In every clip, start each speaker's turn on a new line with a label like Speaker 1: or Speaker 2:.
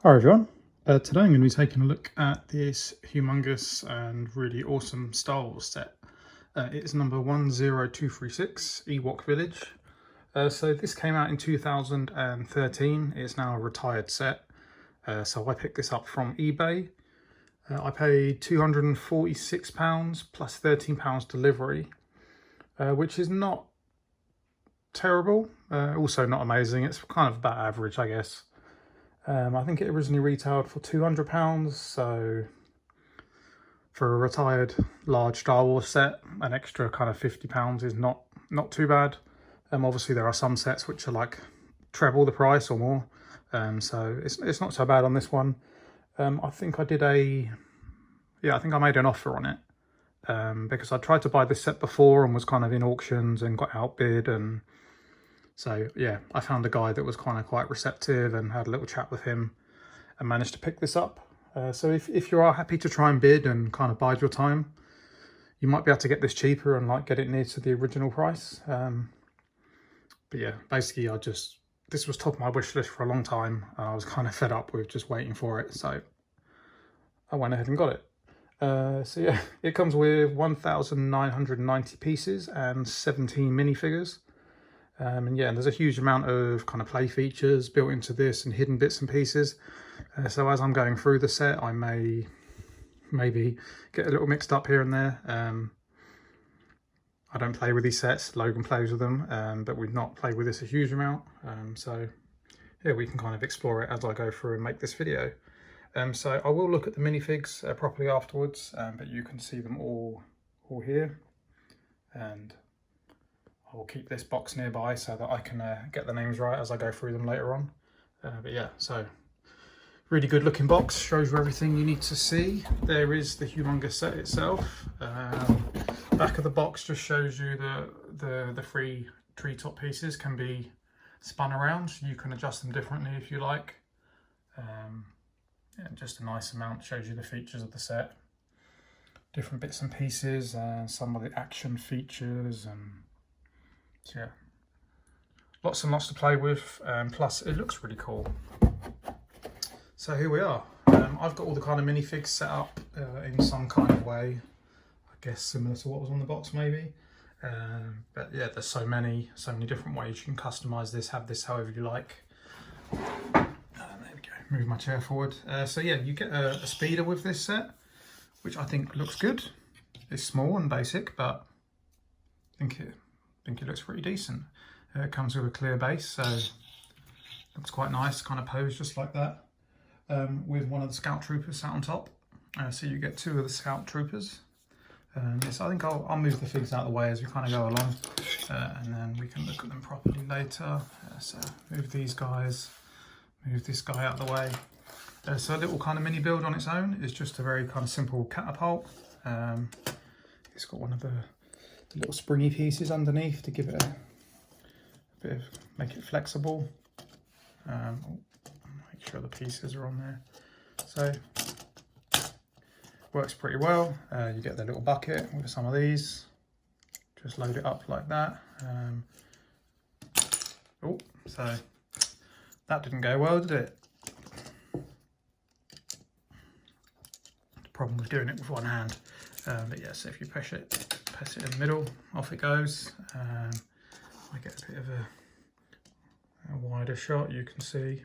Speaker 1: Hi everyone, today I'm going to be taking a look at this humongous and really awesome Star Wars set. It's number 10236, Ewok Village. So this came out in 2013, it's now a retired set, so I picked this up from eBay. I paid £246 plus £13 delivery, which is not terrible, also not amazing, it's kind of about average I guess. I think it originally retailed for £200, so for a retired large Star Wars set, an extra kind of £50 is not too bad. Obviously there are some sets which are like treble the price or more, so it's not so bad on this one. I think I did I think I made an offer on it, because I tried to buy this set before and was kind of in auctions and got outbid, and so yeah, I found a guy that was kind of quite receptive and had a little chat with him and managed to pick this up. So if you are happy to try and bid and kind of bide your time, you might be able to get this cheaper and like get it near to the original price. But yeah, basically this was top of my wish list for a long time and I was kind of fed up with just waiting for it. So I went ahead and got it. So yeah, it comes with 1,990 pieces and 17 minifigures. And yeah, there's a huge amount of kind of play features built into this and hidden bits and pieces. So as I'm going through the set, I may maybe get a little mixed up here and there. I don't play with these sets, Logan plays with them, but we've not played with this a huge amount. So yeah, we can kind of explore it as I go through and make this video. So I will look at the minifigs properly afterwards, but you can see them all here. And I will keep this box nearby so that I can get the names right as I go through them later on. But yeah, so really good looking box, shows you everything you need to see. There is the humongous set itself. Back of the box just shows you the three treetop pieces can be spun around. You can adjust them differently if you like. Yeah, just a nice amount, shows you the features of the set. Different bits and pieces, some of the action features, and so yeah, lots and lots to play with, plus it looks really cool. So here we are. I've got all the kind of minifigs set up in some kind of way, I guess similar to what was on the box maybe. But yeah, there's so many different ways you can customize this, have this however you like. There we go, move my chair forward. So yeah, you get a speeder with this set, which I think looks good. It's small and basic, but I think it looks pretty decent. It comes with a clear base, so looks quite nice, kind of posed just like that, with one of the scout troopers sat on top. So you get two of the scout troopers. So I think I'll move the figs out of the way as we kind of go along, and then we can look at them properly later. So move these guys, move this guy out of the way. So a little kind of mini build on its own is just a very kind of simple catapult. It's got one of the little springy pieces underneath to give it a bit of, make it flexible. Make sure the pieces are on there. So works pretty well. You get the little bucket with some of these. Just load it up like that. Oh, so that didn't go well, did it? The problem with doing it with one hand. But yeah, so if you press it in the middle, off it goes. I get a bit of a wider shot, you can see.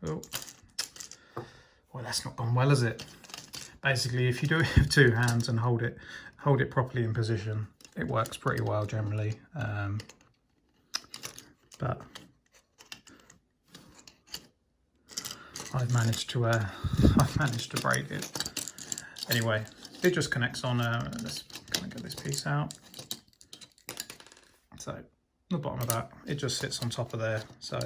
Speaker 1: Oh, well, that's not gone well, has it? Basically, if you do it with two hands and hold it properly in position, it works pretty well generally. But I've managed to break it. Anyway, it just connects on. Let's kind of get this piece out. So the bottom of that, it just sits on top of there, so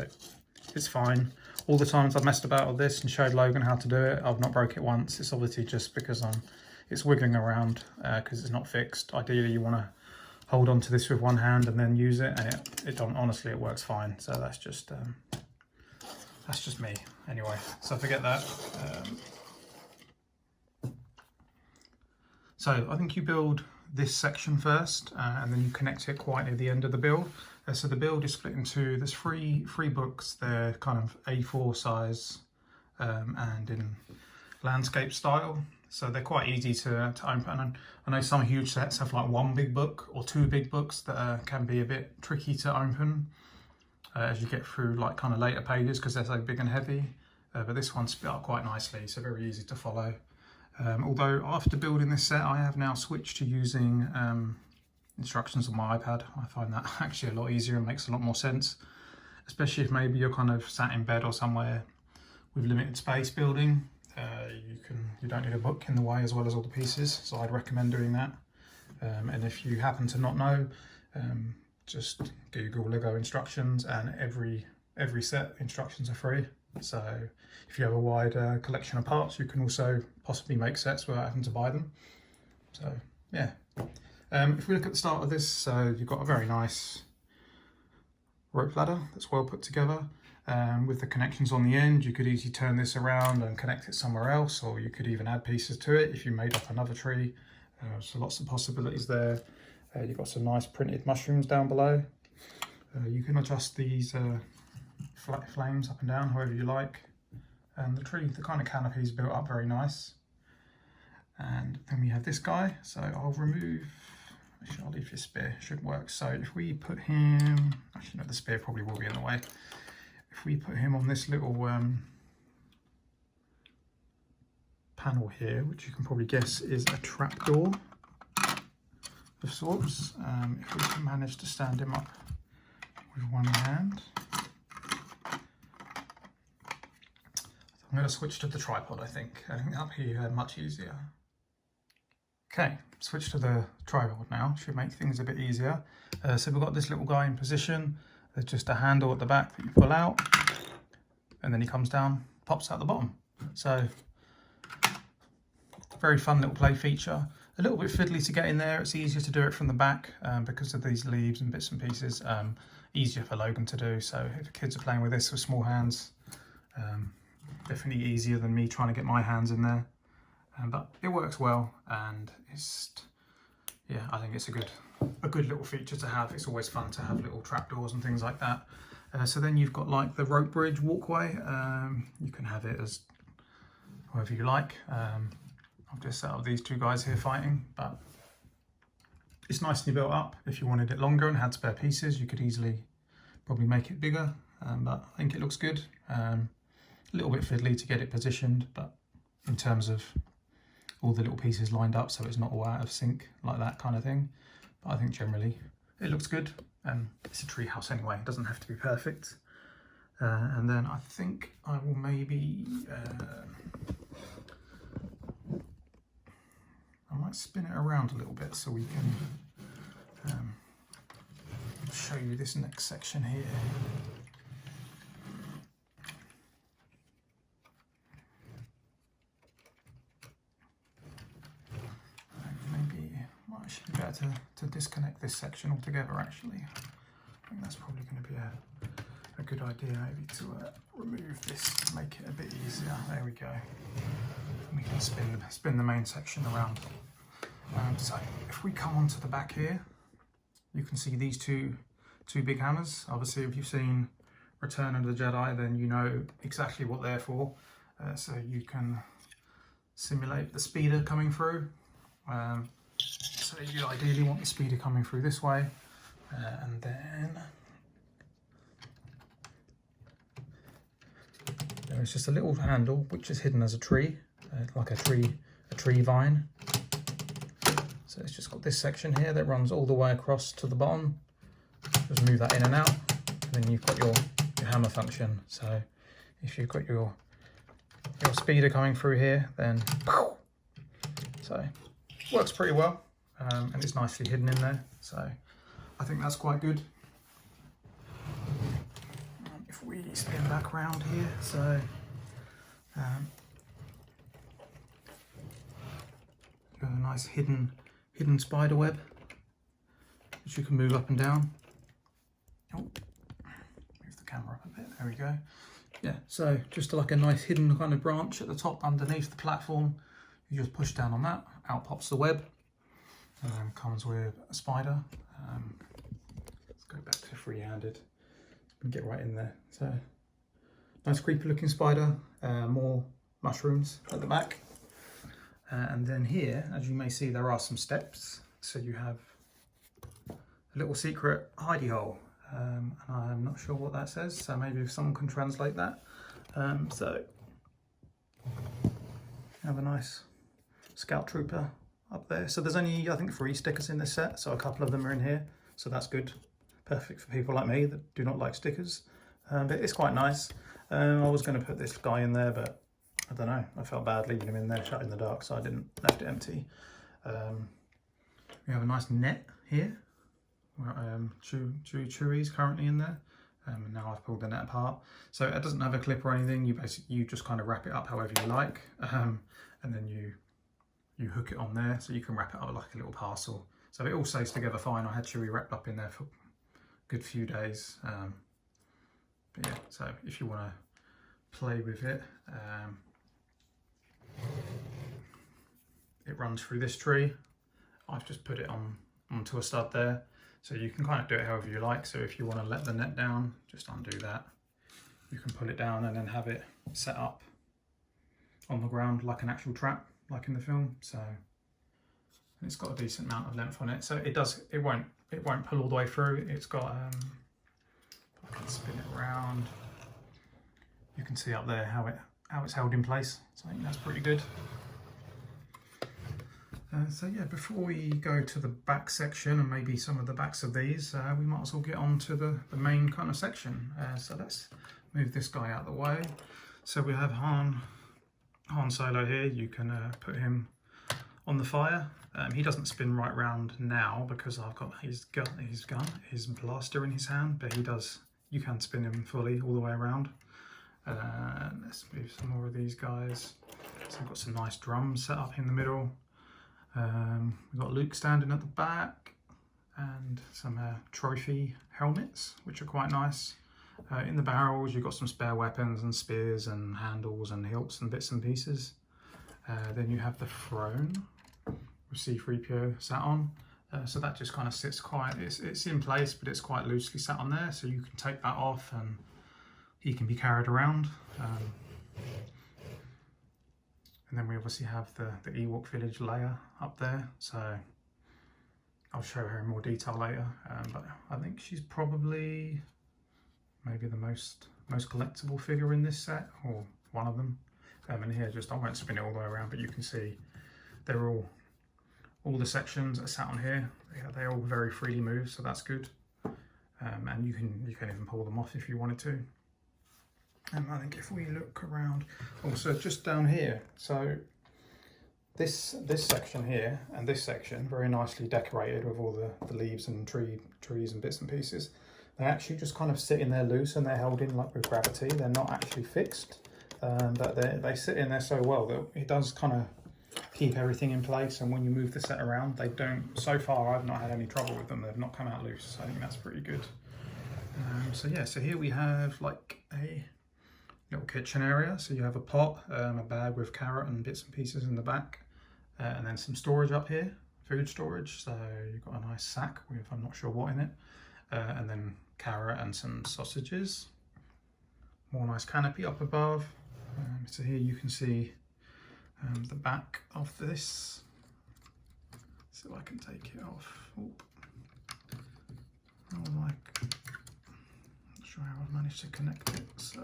Speaker 1: it's fine. All the times I've messed about with this and showed Logan how to do it, I've not broke it once. It's obviously just because it's wiggling around because it's not fixed. Ideally, you want to hold on to this with one hand and then use it, and it don't. Honestly, it works fine. So that's just me. Anyway, so forget that. So I think you build this section first, and then you connect it quite near the end of the build. So the build is split into, there's three books. They're kind of A4 size and in landscape style. So they're quite easy to open. And I know some huge sets have like one big book or two big books that can be a bit tricky to open as you get through like kind of later pages because they're so big and heavy. But this one's split up quite nicely, so very easy to follow. Although after building this set, I have now switched to using instructions on my iPad. I find that actually a lot easier and makes a lot more sense, especially if maybe you're kind of sat in bed or somewhere with limited space building. You don't need a book in the way as well as all the pieces, so I'd recommend doing that. And if you happen to not know, just Google Lego instructions, and every set instructions are free. So if you have a wide collection of parts, you can also possibly make sets without having to buy them. So yeah, if we look at the start of this, so you've got a very nice rope ladder that's well put together. With the connections on the end, you could easily turn this around and connect it somewhere else, or you could even add pieces to it if you made up another tree. So lots of possibilities there. You've got some nice printed mushrooms down below. You can adjust these flames up and down however you like. And the kind of canopy is built up very nice. And then we have this guy. So I'll leave his spear, should work. So if we put him, actually no, the spear probably will be in the way. If we put him on this little panel here, which you can probably guess is a trapdoor of sorts, if we can manage to stand him up with one hand. I'm going to switch to the tripod, I think that'll be much easier. Okay, switch to the tripod now, should make things a bit easier. So we've got this little guy in position. There's just a handle at the back that you pull out, and then he comes down, pops out the bottom. So, very fun little play feature. A little bit fiddly to get in there. It's easier to do it from the back because of these leaves and bits and pieces. Easier for Logan to do. So if the kids are playing with this with small hands, definitely easier than me trying to get my hands in there. But it works well, and I think it's a good little feature to have. It's always fun to have little trapdoors and things like that. So then you've got like the rope bridge walkway. You can have it as however you like. I've just set up these two guys here fighting, but it's nicely built up. If you wanted it longer and had spare pieces, you could easily probably make it bigger, but I think it looks good. A little bit fiddly to get it positioned, but in terms of all the little pieces lined up so it's not all out of sync like that kind of thing. But I think generally it looks good. It's a tree house anyway, it doesn't have to be perfect. And then I think I will maybe, I might spin it around a little bit so we can show you this next section here. I should be better to disconnect this section altogether actually. I think that's probably going to be a good idea, maybe to remove this to make it a bit easier. There we go. And we can spin the main section around. So if we come onto the back here, you can see these two big hammers. Obviously if you've seen Return of the Jedi, then you know exactly what they're for. So you can simulate the speeder coming through. So you ideally want the speeder coming through this way, and then there is just a little handle which is hidden as a tree, like a tree vine. So it's just got this section here that runs all the way across to the bottom. Just move that in and out, and then you've got your hammer function. So if you've got your speeder coming through here, then so works pretty well. And it's nicely hidden in there, so I think that's quite good. If we spin back around here, so you have a nice hidden spider web which you can move up and down. Oh, move the camera up a bit. There we go. Yeah, so just like a nice hidden kind of branch at the top underneath the platform. You just push down on that, out pops the web. Comes with a spider. Let's go back to free-handed and get right in there. So Nice creepy looking spider, more mushrooms at the back. And then here, as you may see, there are some steps. So you have a little secret hidey hole. And I'm not sure what that says, so maybe if someone can translate that. So you have a nice scout trooper up there. So there's only, I think, 3 stickers in this set, so a couple of them are in here, so that's good. Perfect for people like me that do not like stickers, but it's quite nice. I was going to put this guy in there, but I don't know, I felt bad leaving him in there shut in the dark, so I didn't, left it empty. We have a nice net here. Chewy's currently in there, and now I've pulled the net apart. So it doesn't have a clip or anything. You just kind of wrap it up however you like, and then you hook it on there, so you can wrap it up like a little parcel. So it all stays together fine. I had Chewy wrapped up in there for a good few days. But yeah, so if you want to play with it, it runs through this tree. I've just put it onto a stud there. So you can kind of do it however you like. So if you want to let the net down, just undo that. You can pull it down and then have it set up on the ground like an actual trap, like in the film. So it's got a decent amount of length on it. So it won't pull all the way through. It's got, I can spin it around. You can see up there how it's held in place. So I think that's pretty good. So yeah, before we go to the back section and maybe some of the backs of these, we might as well get on to the main kind of section. So let's move this guy out of the way. So we have Han Solo here. You can put him on the fire. He doesn't spin right round now because I've got his blaster in his hand, but you can spin him fully all the way around. Let's move some more of these guys. So I've got some nice drums set up in the middle. We've got Luke standing at the back and some trophy helmets, which are quite nice. In the barrels, you've got some spare weapons and spears and handles and hilts and bits and pieces. Then you have the throne with C-3PO sat on. So that just kind of sits quite, it's in place, but it's quite loosely sat on there. So you can take that off and he can be carried around. And then we obviously have the Ewok village layer up there, so I'll show her in more detail later. But I think she's probably maybe the most collectible figure in this set, or one of them. And here, I won't spin it all the way around, but you can see they're all the sections that are sat on here. They all very freely move, so that's good. And you can even pull them off if you wanted to. And I think if we look around, also just down here, so this section here and this section, very nicely decorated with all the leaves and trees and bits and pieces. They actually just kind of sit in there loose and they're held in like with gravity. They're not actually fixed, but they sit in there so well that it does kind of keep everything in place. And when you move the set around, they don't, so far I've not had any trouble with them. They've not come out loose. So I think that's pretty good. So yeah, so here we have like a little kitchen area. So you have a pot, a bag with carrot and bits and pieces in the back, and then some storage up here, food storage. So you've got a nice sack with I'm not sure what in it, and then carrot and some sausages. More nice canopy up above. So here you can see the back of this. So I can take it off. Oop. Oh, not sure how I've managed to connect it. So.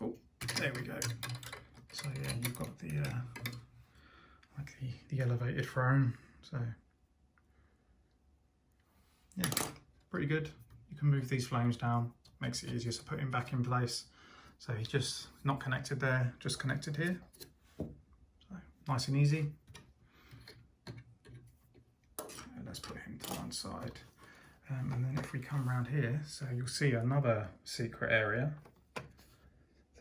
Speaker 1: Oh, there we go. So yeah, you've got the like the elevated throne. So yeah, pretty good. You can move these flames down, makes it easier to put him back in place. So he's just not connected there, just connected here. So nice and easy. And let's put him to one side. And then if we come around here, so you'll see another secret area.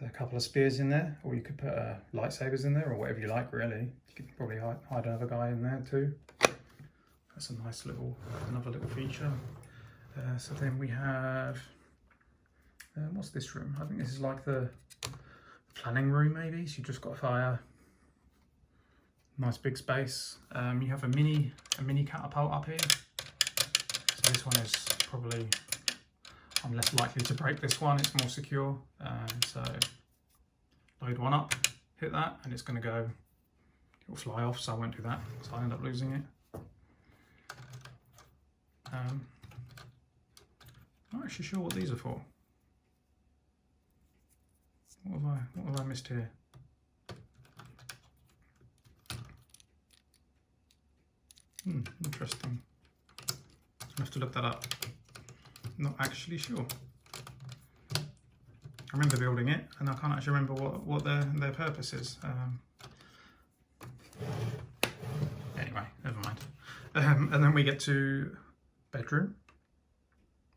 Speaker 1: A couple of spears in there, or you could put lightsabers in there, or whatever you like really. You could probably hide another guy in there too. That's a nice another little feature. So then we have, what's this room? I think this is like the planning room maybe. So you've just got a fire, nice big space. You have a mini catapult up here. So this one is probably, I'm less likely to break this one, it's more secure. So load one up, hit that, and it's going to go, it'll fly off, so I won't do that, so I end up losing it. I'm not actually sure what these are for. What have I missed here? Interesting. I'll have to look that up. Not actually sure. I remember building it, and I can't actually remember what their purpose is. Anyway, never mind. And then we get to bedroom.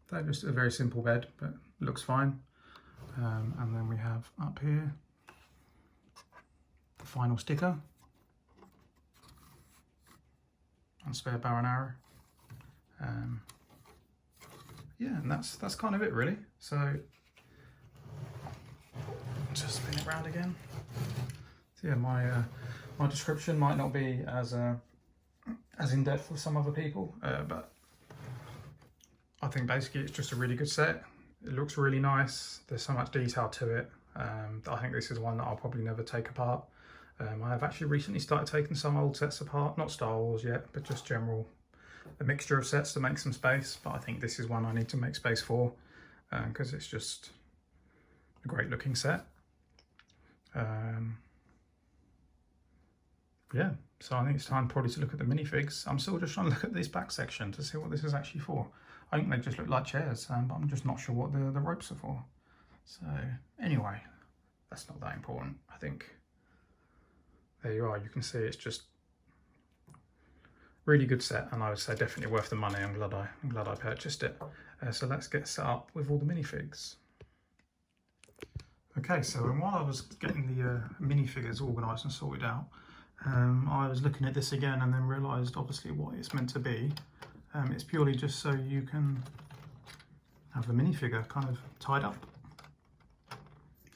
Speaker 1: They're just a very simple bed, but looks fine. And then we have up here the final sticker and spare bow and arrow. Yeah, and that's kind of it really. So just spin it around again. So yeah, my description might not be as in depth with some other people, but I think basically it's just a really good set. It looks really nice. There's so much detail to it. I think this is one that I'll probably never take apart. I have actually recently started taking some old sets apart, not Star Wars yet, but just a mixture of sets to make some space. But I think this is one I need to make space for because it's just a great looking set. Yeah, so I think it's time probably to look at the minifigs. I'm still just trying to look at this back section to see what this is actually for. I think they just look like chairs, but I'm just not sure what the ropes are for. So anyway, that's not that important. I think there you are. You can see it's just really good set, and I would say definitely worth the money. I'm glad I purchased it. So let's get set up with all the minifigs. Okay, so while I was getting the minifigures organised and sorted out, I was looking at this again and then realised obviously what it's meant to be. It's purely just so you can have the minifigure kind of tied up.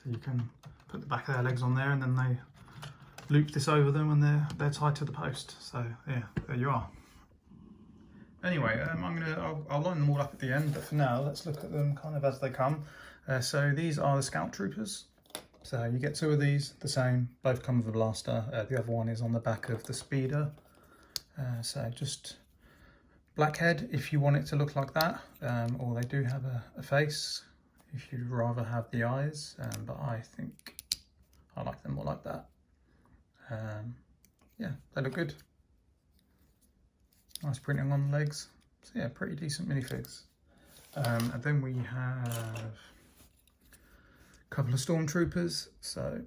Speaker 1: So you can put the back of their legs on there and then they loop this over them and they're tied to the post. So yeah, there you are. Anyway, I'll line them all up at the end, but for now let's look at them kind of as they come. So these are the Scout Troopers. So you get two of these, the same, both come with a blaster. The other one is on the back of the speeder. So just black head if you want it to look like that, or they do have a face if you'd rather have the eyes, but I think I like them more like that. Yeah, they look good. Nice printing on the legs. So yeah, pretty decent minifigs. And then we have a couple of Stormtroopers. So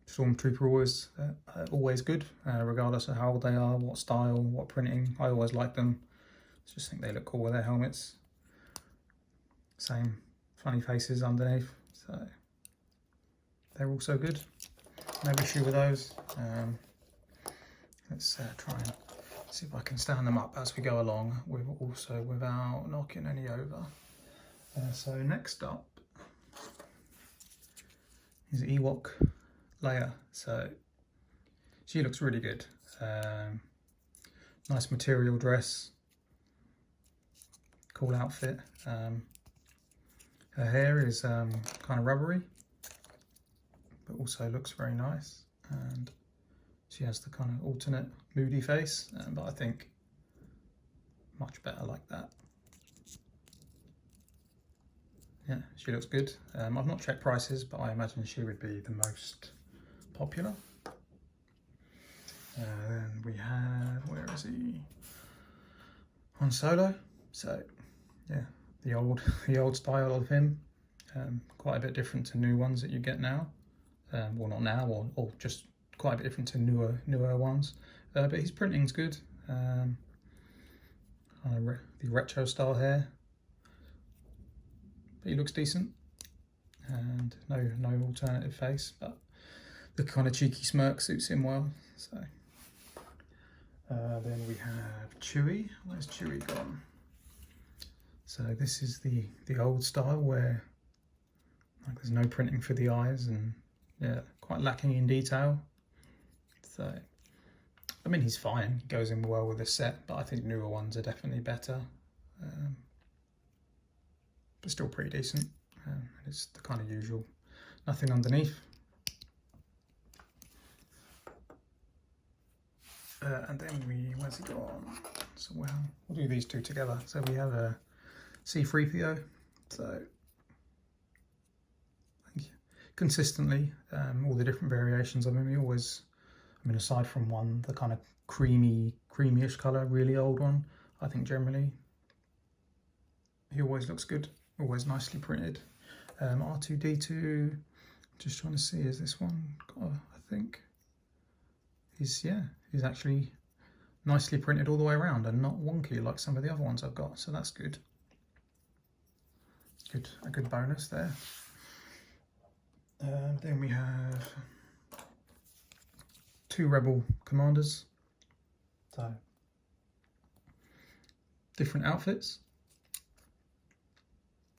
Speaker 1: Stormtrooper always good, regardless of how old they are, what style, what printing. I always like them. Just think they look cool with their helmets. Same funny faces underneath. So they're also good. No issue with those. Let's try and see if I can stand them up as we go along, without knocking any over. So next up is Ewok Leia. So she looks really good. Nice material dress, cool outfit. Her hair is kind of rubbery, but also looks very nice, and she has the kind of alternate moody face, but I think much better like that. Yeah, she looks good. I've not checked prices, but I imagine she would be the most popular. Then we have, where is he? Han Solo. So yeah, the old style of him, quite a bit different to new ones that you get now. Well, not now, or just quite a bit different to newer ones. But his printing's good. The retro style hair, but he looks decent, and no alternative face, but the kind of cheeky smirk suits him well. So then we have Chewie. Where's Chewie gone? So this is the old style where like there's no printing for the eyes, and yeah, quite lacking in detail. So I mean, he's fine, he goes in well with the set, but I think newer ones are definitely better. but still pretty decent. It's the kind of usual, nothing underneath. And then where's it gone? So we'll do these two together. So we have a C3PO. So consistently, all the different variations of him. He always, I mean, aside from one, the kind of creamy-ish colour, really old one, I think generally he always looks good, always nicely printed. R2-D2, just trying to see, is this one, I think, he's actually nicely printed all the way around and not wonky like some of the other ones I've got, so that's good. A good bonus there. Then we have 2 Rebel commanders, so different outfits,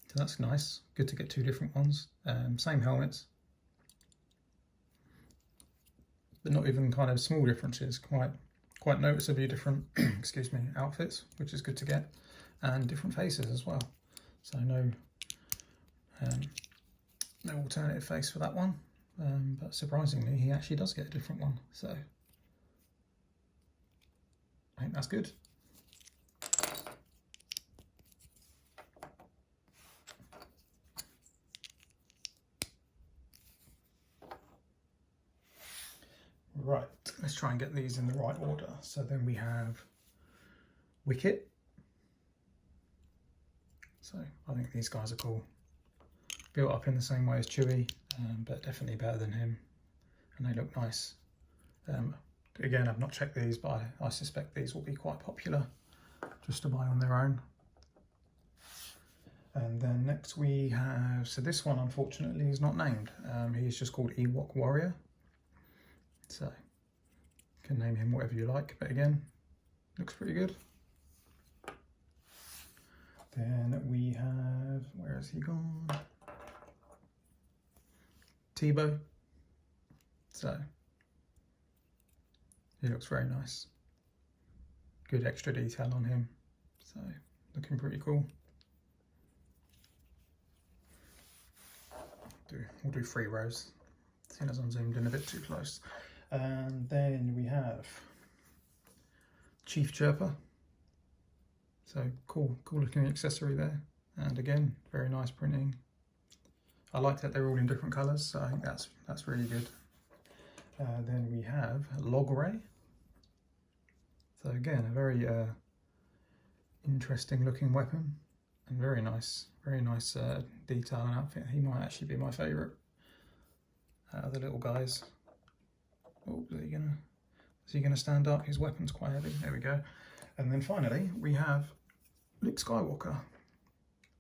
Speaker 1: so that's nice, good to get 2 different ones. Same helmets, but not even kind of small differences, quite noticeably different excuse me, outfits, which is good to get, and different faces as well, so no alternative face for that one, but surprisingly he actually does get a different one, so I think that's good. Right, let's try and get these in the right order. So then we have Wicket. So I think these guys are cool. Built up in the same way as Chewie, but definitely better than him, and they look nice. Again, I've not checked these, but I suspect these will be quite popular just to buy on their own. And then next we have, so this one unfortunately is not named. He's just called Ewok Warrior. So you can name him whatever you like, but again, looks pretty good. Then we have, where has he gone? Tebow. So he looks very nice. Good extra detail on him. So looking pretty cool. We'll do 3 rows, seeing as I'm zoomed in a bit too close. And then we have Chief Chirper. So cool looking accessory there. And again, very nice printing. I like that they're all in different colours, so I think that's really good. Then we have Log Ray. So again, a very interesting looking weapon and very nice detail and outfit. He might actually be my favourite out of the little guys. Oh, is he gonna stand up? His weapon's quite heavy. There we go. And then finally we have Luke Skywalker,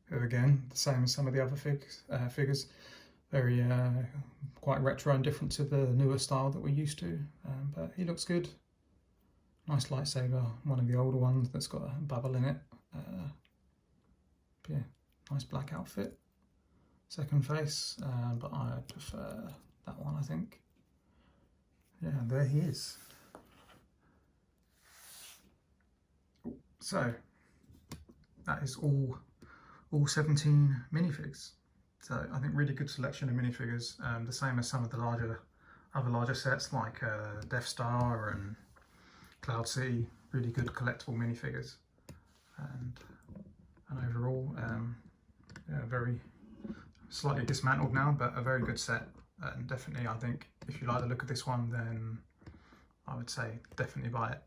Speaker 1: who again, the same as some of the other figures, very quite retro and different to the newer style that we're used to, but he looks good. Nice lightsaber, one of the older ones that's got a bubble in it. Yeah, nice black outfit. Second face, but I prefer that one, I think. Yeah, there he is. So that is all 17 minifigs. So I think really good selection of minifigures, the same as some of the other larger sets like Death Star and Cloud City. Really good collectible minifigures, and overall, yeah, very slightly dismantled now, but a very good set. And definitely, I think if you like the look of this one, then I would say definitely buy it.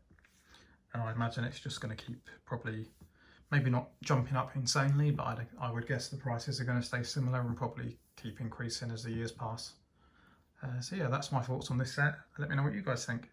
Speaker 1: And I imagine it's just going to keep probably, maybe not jumping up insanely, but I would guess the prices are going to stay similar and probably keep increasing as the years pass. So yeah, that's my thoughts on this set. Let me know what you guys think.